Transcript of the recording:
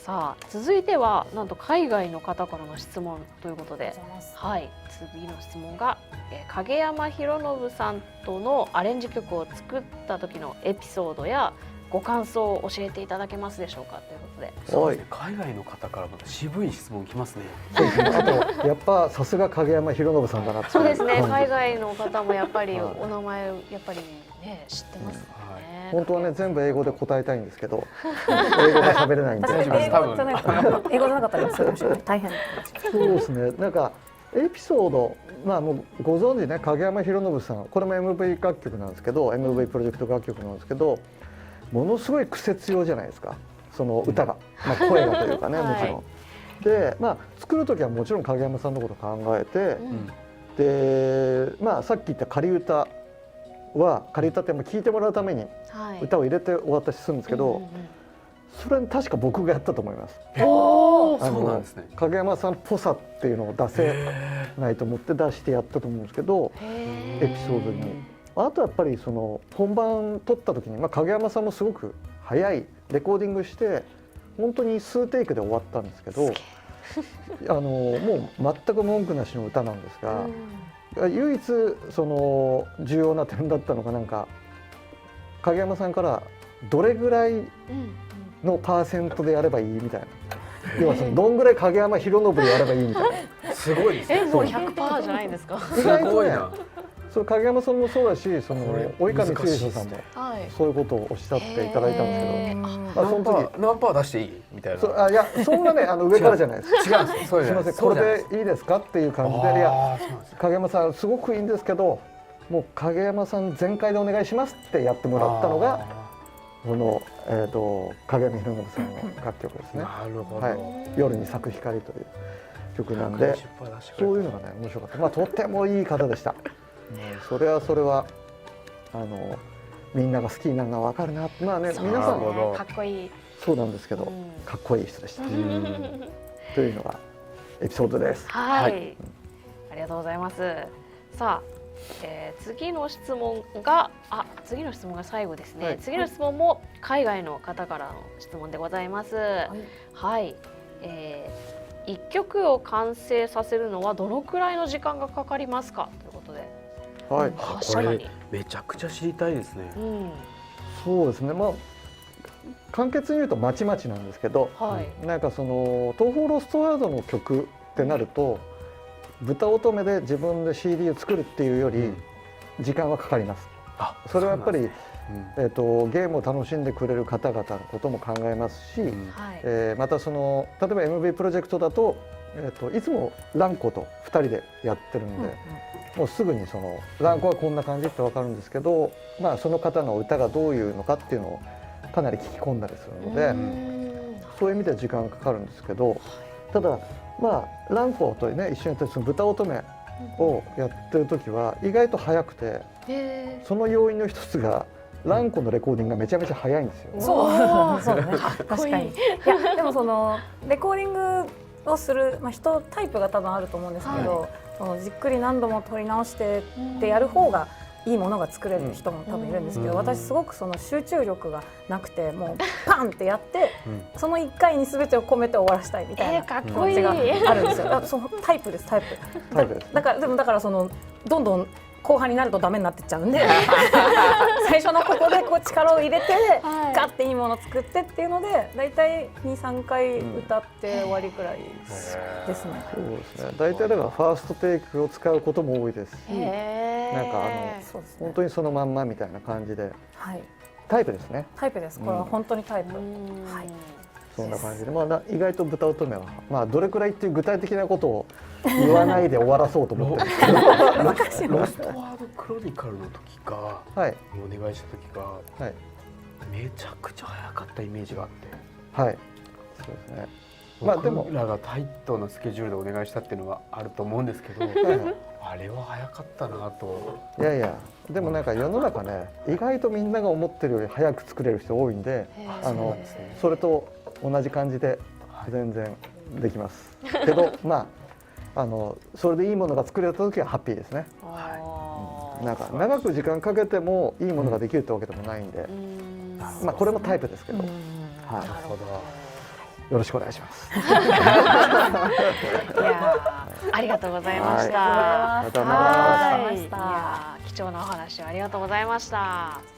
さあ続いてはなんと海外の方からの質問ということで、はい、次の質問が、影山博信さんとのアレンジ曲を作った時のエピソードやご感想を教えていただけますでしょうかということで。そうですね、海外の方からまた渋い質問きますね。そうですね。あとやっぱさすが影山博信さんだなって。そうですね。海外の方もやっぱりお名前やっぱりね知ってますね。本当はね全部英語で答えたいんですけど英語が喋れないんで。英語じゃない英語じゃなかったらそれ大変。そうですね。なんかエピソード、まあもうご存知ね、影山博信さん、これも MV 楽曲なんですけど、MV プロジェクト楽曲なんですけど、ものすごい癖強じゃないですか。その歌が、まあ声がというかね、もちろん。で、まあ作る時はもちろん影山さんのこと考えて、で、まあさっき言った仮歌は仮歌って聞いてもらうために歌を入れてお渡しするんですけど、それ確か僕がやったと思います。そうなんですね。影山さんっぽさっていうのを出せないと思って出してやったと思うんですけど、エピソードに。あとやっぱりその本番撮った時に、まあ、影山さんもすごく早いレコーディングして本当に数テイクで終わったんですけどもう全く文句なしの歌なんですが、唯一その重要な点だったのがなんか影山さんからどれぐらいのパーセントでやればいいみたいな。要はそのどんぐらい影山博信でやればいいみたいな。すごいですね。もう 100% じゃないんですか。意外とね、その影山さんもそうだし、その及川光弘さんもそういうことをおっしゃっていただいたんですけど、その時何パー出していいみたいな。いやそんなね上からじゃないです。違うんです。すみません、これでいいですかっていう感じで、いや影山さんすごくいいんですけど、もう影山さん全開でお願いしますってやってもらったのがこの影山博信さんの楽曲ですね。なるほど。はい、夜に咲く光という曲なんで、そういうのがね面白かった。まあとてもいい方でした。それはみんなが好きになるのは分かるな。まあね、皆さんかっこいい。そうなんですけど、かっこいい人でした。というのがエピソードです。はい、ありがとうございます。さあ、次の質問が最後ですね。次の質問も海外の方からの質問でございます。はい。一曲を完成させるのはどのくらいの時間がかかりますかということで。はい。これめちゃくちゃ知りたいですね。そうですね。まあ簡潔に言うとまちまちなんですけど、なんかその東方ロストワードの曲ってなると、豚乙女で自分で CD を作るっていうより時間はかかります。それはやっぱりゲームを楽しんでくれる方々のことも考えますし、またその例えば MV プロジェクトだと、いつも蘭子と2人でやってるんで、もうすぐにその蘭子はこんな感じって分かるんですけど、まあその方の歌がどういうのかっていうのをかなり聞き込んだりするので、そういう意味では時間がかかるんですけど、ただまあ蘭子とね一緒にやってる豚乙女をやってる時は意外と早くて、その要因の一つが蘭子のレコーディングがめちゃめちゃ早いんですよ。そうね、確かに。いやでもそのレコーディングをする、まあ、人タイプが多分あると思うんですけど、そのじっくり何度も撮り直してってやる方がいいものが作れる人も多分いるんですけど、私すごくその集中力がなくて、もうパンってやってその1回に全てを込めて終わらせたいみたいな気持ちがあるんですよ。そのタイプです、タイプ。だからそのどんどん後半になるとダメになってっちゃうんで最初のここでこう力を入れてガッていいものを作ってっていうので、だいたい 2,3 回歌って終わりくらいですね。そうですね。だいたいだからファーストテイクを使うことも多いですし、なんか本当にそのまんまみたいな感じで、タイプですね。タイプです。これは本当にタイプ。そんな感じで、まあ意外と豚乙女はまあどれくらいっていう具体的なことを言わないで終わらそうと思ってるんですけど、ロストワードクロニカルの時がお願いした時がめちゃくちゃ早かったイメージがあって、はい、そうですね。まあでも僕らがタイトなスケジュールでお願いしたっていうのはあると思うんですけど、あれは早かったなと。いやいや、でもなんか世の中ね、意外とみんなが思ってるより早く作れる人多いんで、それと同じ感じで全然できますけど、まあそれでいいものが作れた時はハッピーですね。なんか長く時間かけてもいいものができるってわけでもないんで、まあこれもタイプですけど。なるほど。よろしくお願いします。いやありがとうございました。ありがとうございました。いや貴重なお話をありがとうございました。